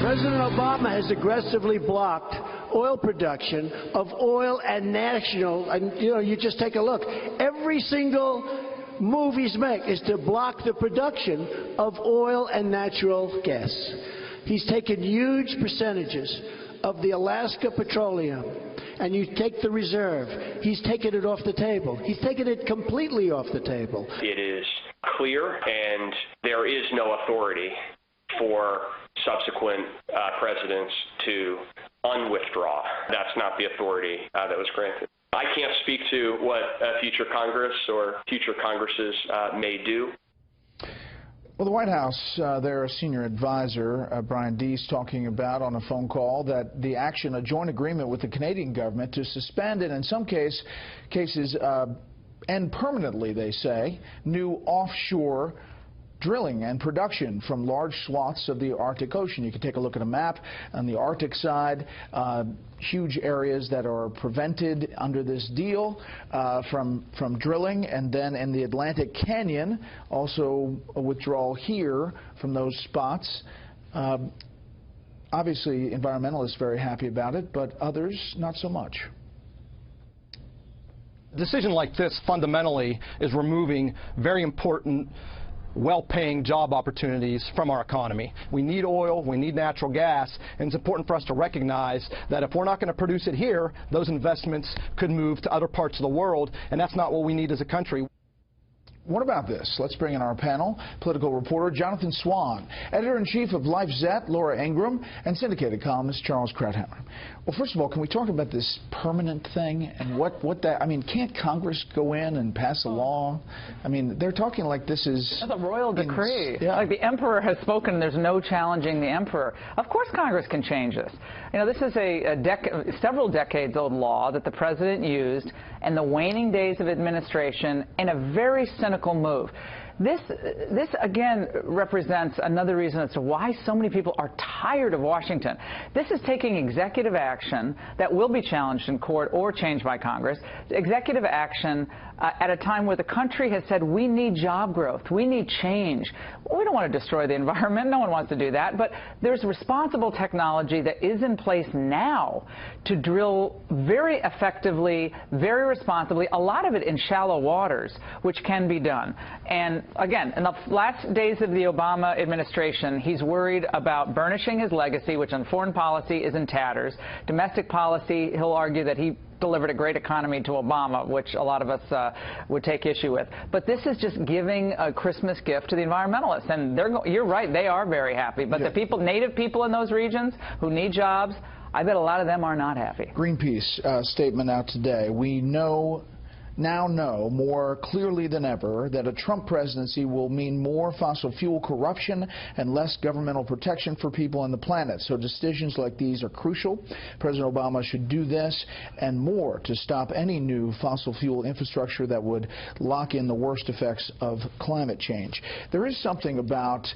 President Obama has aggressively blocked oil production of oil and national, and you just take a look. Every single move he's make is to block the production of oil and natural gas. He's taken huge percentages of the Alaska petroleum, and you take the reserve. He's taken it off the table. He's taken it completely off the table. It is clear, and there is no authority for subsequent presidents to unwithdraw. That's not the authority that was granted. I can't speak to what future Congress or future Congresses may do. Well, the White House, their senior advisor, Brian Deese, talking about on a phone call that the action, a joint agreement with the Canadian government to suspend and in some cases end permanently, they say, new offshore drilling and production from large swaths of the Arctic Ocean. You can take a look at a map on the Arctic side, huge areas that are prevented under this deal from drilling, and then in the Atlantic Canyon, also a withdrawal here from those spots. Obviously, environmentalists very happy about it, but others not so much. A decision like this fundamentally is removing very important well-paying job opportunities from our economy. We need oil, we need natural gas, and it's important for us to recognize that if we're not going to produce it here, those investments could move to other parts of the world, and that's not what we need as a country. What about this? Let's bring in our panel. Political reporter Jonathan Swan, editor-in-chief of LifeZette, Laura Ingraham, and syndicated columnist Charles Krauthammer. Well, first of all, can we talk about this permanent thing and what that, I mean, can't Congress go in and pass a law? I mean, they're talking like this is... That's a royal decree. Yeah. Like the emperor has spoken, there's no challenging the emperor. Of course Congress can change this. You know, this is a several decades old law that the president used in the waning days of administration in a very cynical move. This again represents another reason as to why so many people are tired of Washington. This is taking executive action that will be challenged in court or changed by Congress. Executive action at a time where the country has said we need job growth, we need change. We don't want to destroy the environment. No one wants to do that. But there's responsible technology that is in place now to drill very effectively, very responsibly, a lot of it in shallow waters, which can be done. And again, in the last days of the Obama administration, he's worried about burnishing his legacy, which on foreign policy is in tatters. Domestic policy, he'll argue that he delivered a great economy to Obama, which a lot of us would take issue with. But this is just giving a Christmas gift to the environmentalists. And you're right, they are very happy. But the people, native people in those regions who need jobs, I bet a lot of them are not happy. Greenpeace statement out today. We now know more clearly than ever that a Trump presidency will mean more fossil fuel corruption and less governmental protection for people on the planet. So decisions like these are crucial. President Obama should do this and more to stop any new fossil fuel infrastructure that would lock in the worst effects of climate change. There is something about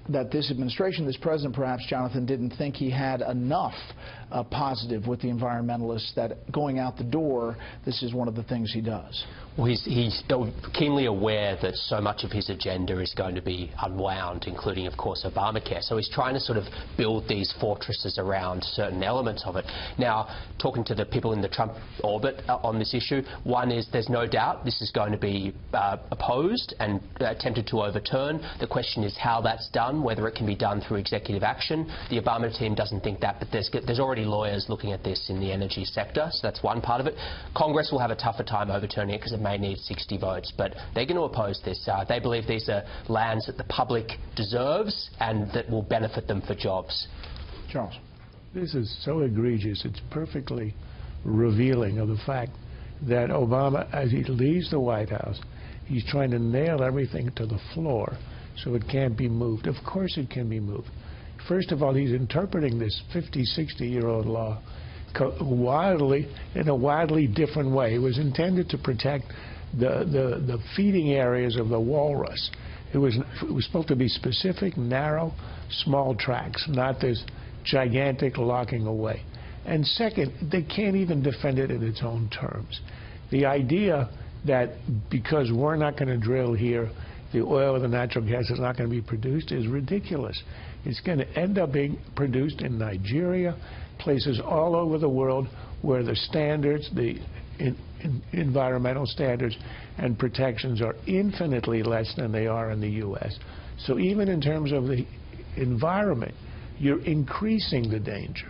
that this administration, this president perhaps, Jonathan, didn't think he had enough positive with the environmentalists, that going out the door, this is one of the things he does. Well, he's keenly aware that so much of his agenda is going to be unwound, including, of course, Obamacare. So he's trying to sort of build these fortresses around certain elements of it. Now, talking to the people in the Trump orbit on this issue, one is there's no doubt this is going to be opposed and attempted to overturn. The question is how that's done, whether it can be done through executive action. The Obama team doesn't think that, but there's already lawyers looking at this in the energy sector, so that's one part of it. Congress will have a tougher time overturning it because it may need 60 votes, but they're going to oppose this. They believe these are lands that the public deserves and that will benefit them for jobs. Charles. This is so egregious. It's perfectly revealing of the fact that Obama, as he leaves the White House, he's trying to nail everything to the floor so it can't be moved. Of course it can be moved. First of all, he's interpreting this 50, 60-year-old law in a wildly different way. It was intended to protect the feeding areas of the walrus. It was supposed to be specific, narrow, small tracts, not this gigantic locking away. And second, they can't even defend it in its own terms. The idea that because we're not going to drill here, the oil or the natural gas is not going to be produced is ridiculous. It's going to end up being produced in Nigeria, places all over the world where the standards, the environmental standards and protections are infinitely less than they are in the U.S. So even in terms of the environment, you're increasing the danger.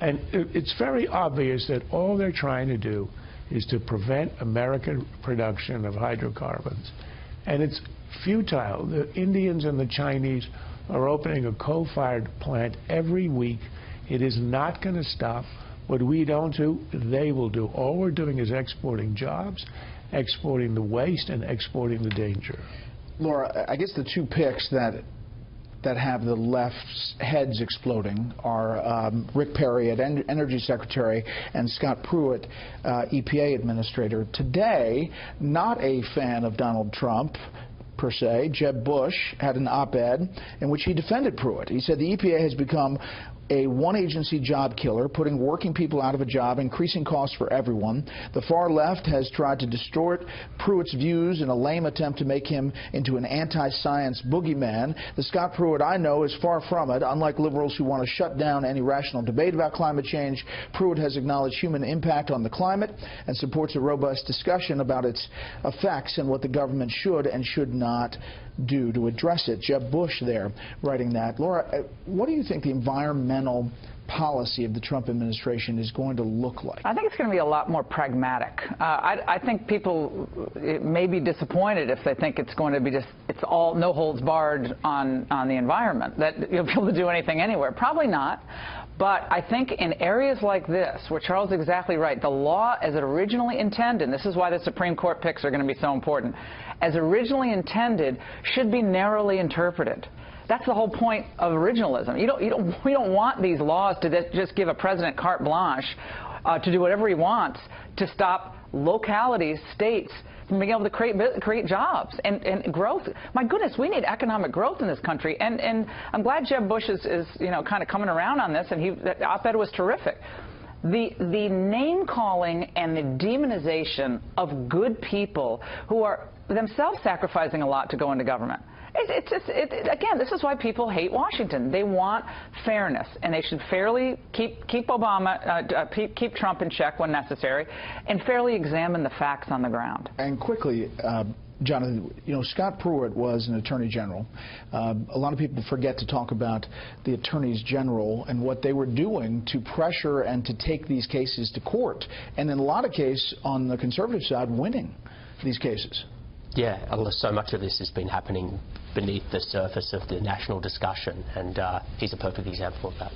And it's very obvious that all they're trying to do is to prevent American production of hydrocarbons. And it's futile. The Indians and the Chinese are opening a coal-fired plant every week. It is not going to stop. What we don't do, they will do. All we're doing is exporting jobs, exporting the waste, and exporting the danger. Laura, I guess the two picks that have the left's heads exploding are Rick Perry, Energy Secretary, and Scott Pruitt, EPA Administrator. Today, not a fan of Donald Trump, per se, Jeb Bush had an op-ed in which he defended Pruitt. He said the EPA has become a one-agency job killer, putting working people out of a job, increasing costs for everyone. The far left has tried to distort Pruitt's views in a lame attempt to make him into an anti-science boogeyman. The Scott Pruitt I know is far from it. Unlike liberals who want to shut down any rational debate about climate change, Pruitt has acknowledged human impact on the climate and supports a robust discussion about its effects and what the government should and should not do to address it. Jeb Bush there writing that. Laura, what do you think the environmental policy of the Trump administration is going to look like? I think it's going to be a lot more pragmatic. I think people may be disappointed if they think it's going to be just, it's all no holds barred on the environment, that you'll be able to do anything anywhere. Probably not. But I think in areas like this, where Charles is exactly right, the law as it originally intended, and this is why the Supreme Court picks are going to be so important, as originally intended should be narrowly interpreted. That's the whole point of originalism. We don't want these laws to just give a president carte blanche to do whatever he wants to stop localities, states, from being able to create jobs and growth. My goodness, we need economic growth in this country, and I'm glad Jeb Bush is kind of coming around on this, and that op-ed was terrific. The name-calling and the demonization of good people who are themselves sacrificing a lot to go into government. Again, this is why people hate Washington. They want fairness, and they should fairly keep keep Trump in check when necessary, and fairly examine the facts on the ground. And quickly, Jonathan, Scott Pruitt was an attorney general. A lot of people forget to talk about the attorneys general and what they were doing to pressure and to take these cases to court, and in a lot of cases on the conservative side, winning these cases. Yeah, so much of this has been happening beneath the surface of the national discussion, and he's a perfect example of that.